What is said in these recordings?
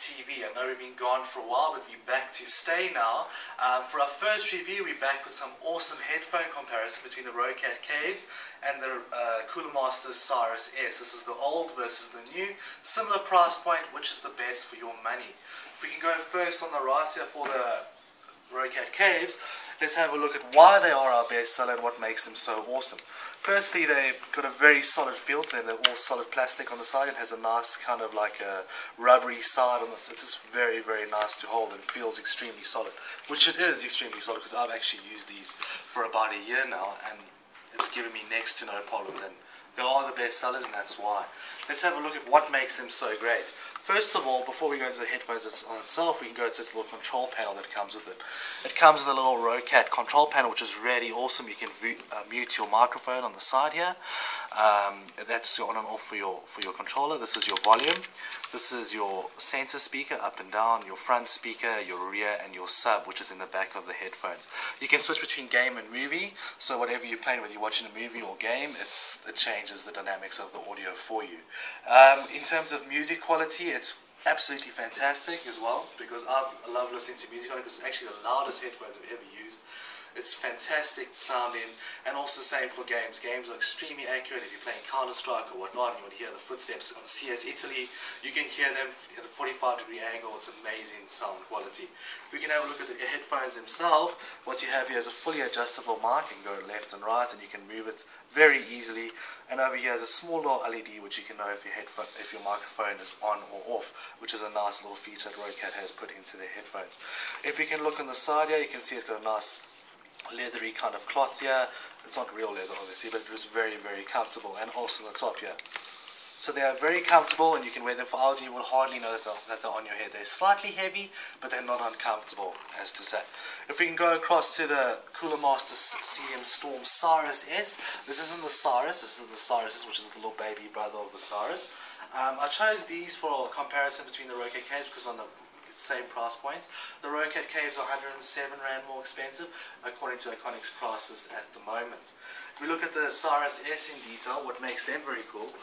TV. I know we've been gone for a while, but we're back to stay now. For our first review, we're back with some awesome headphone comparison between the Roccat Kaves and the CoolerMaster Sirus-S. This is the old versus the new. Similar price point, which is the best for your money. If we can go first on the right here for the Roccat Kaves, let's have a look at why they are our best seller and what makes them so awesome. Firstly, they've got a very solid feel to them. They're all solid plastic on the side. It has a nice kind of like a rubbery side on this. It's just very, very nice to hold and feels extremely solid, which it is extremely solid because I've actually used these for about a year now and it's given me next to no problems, and they are the best sellers, and that's why. Let's have a look at what makes them so great. First of all, before we go into the headphones on itself, we can go to this little control panel that comes with it. It comes with a little Roccat control panel, which is really awesome. You can mute your microphone on the side here. That's your on and off for your controller. This is your volume. This is your center speaker, up and down, your front speaker, your rear, and your sub, which is in the back of the headphones. You can switch between game and movie, so whatever you're playing, whether you're watching a movie or game, it changes the dynamics of the audio for you. In terms of music quality, it's absolutely fantastic as well, because I love listening to music on it, because it's actually the loudest headphones I've ever used. It's fantastic sounding, and also the same for games. Games are extremely accurate. If you're playing Counter-Strike or whatnot, and you want to hear the footsteps on CS Italy, you can hear them at a 45-degree angle. It's amazing sound quality. If we can have a look at the headphones themselves, what you have here is a fully adjustable mic. You can go left and right, and you can move it very easily. And over here is a small little LED, which you can know if your microphone is on or off, which is a nice little feature that Roccat has put into their headphones. If we can look on the side here, you can see it's got a nice leathery kind of cloth here. It's not real leather obviously, but it was very, very comfortable, and also on the top here. So they are very comfortable, and you can wear them for hours and you will hardly know that they're on your head. They're slightly heavy, but they're not uncomfortable, as to say. If we can go across to the CoolerMaster Storm Sirus-S. This isn't the Sirus, this is the Sirus-S, which is the little baby brother of the Sirus. I chose these for a comparison between the Roccat Kaves because on the same price points. The Roccat Kaves are 107 Rand more expensive according to iKonic's prices at the moment. If we look at the Sirus-S in detail, what makes them very cool,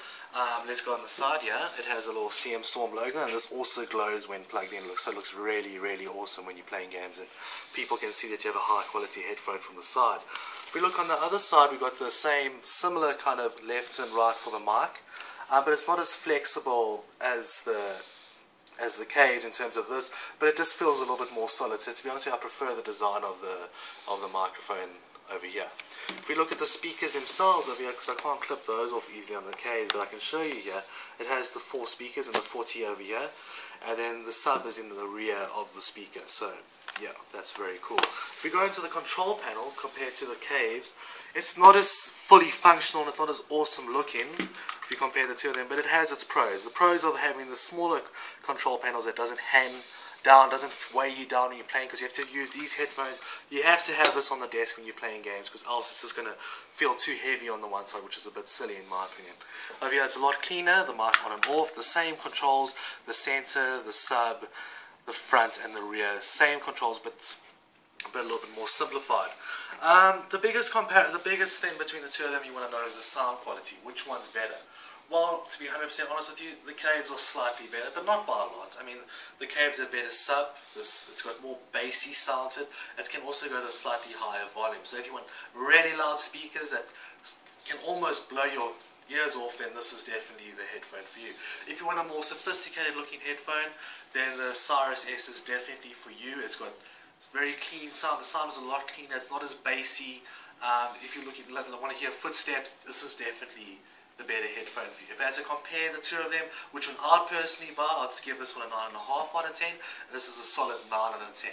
let's go on the side here. It has a little CM Storm logo, and this also glows when plugged in, so it looks really, really awesome when you're playing games and people can see that you have a high quality headphone from the side. If we look on the other side, we've got the same similar kind of left and right for the mic, but it's not as flexible as the Kaves in terms of this, but it just feels a little bit more solid. So to be honest with you, I prefer the design of the microphone over here. If we look at the speakers themselves over here, because I can't clip those off easily on the Kaves, but I can show you here, it has the 4 speakers and the 40 over here, and then the sub is in the rear of the speaker. So yeah, that's very cool. If we go into the control panel compared to the Kaves, it's not as fully functional and it's not as awesome looking if you compare the two of them, but it has its pros. The pros of having the smaller control panels that doesn't hang down, doesn't weigh you down when you're playing, because you have to use these headphones. You have to have this on the desk when you're playing games, because else it's just going to feel too heavy on the one side, which is a bit silly in my opinion. Over here it's a lot cleaner, the mic on and off, the same controls, the center, the sub, the front and the rear, same controls, but a little bit more simplified. The biggest thing between the two of them you want to know is the sound quality. Which one's better? Well, to be 100% honest with you, the Kaves are slightly better, but not by a lot. I mean, the Kaves are better sub. It's got more bassy sound to it. It can also go to a slightly higher volume. So if you want really loud speakers that can almost blow your ears off, then this is definitely the headphone for you. If you want a more sophisticated looking headphone, then the Sirus-S is definitely for you. It's got very clean sound. The sound is a lot cleaner. It's not as bassy. If you're looking, want to hear footsteps, this is definitely the better headphone for you. If I had to compare the two of them, which one I'd personally buy, I'd give this one a 9.5 out of 10. And this is a solid 9 out of 10.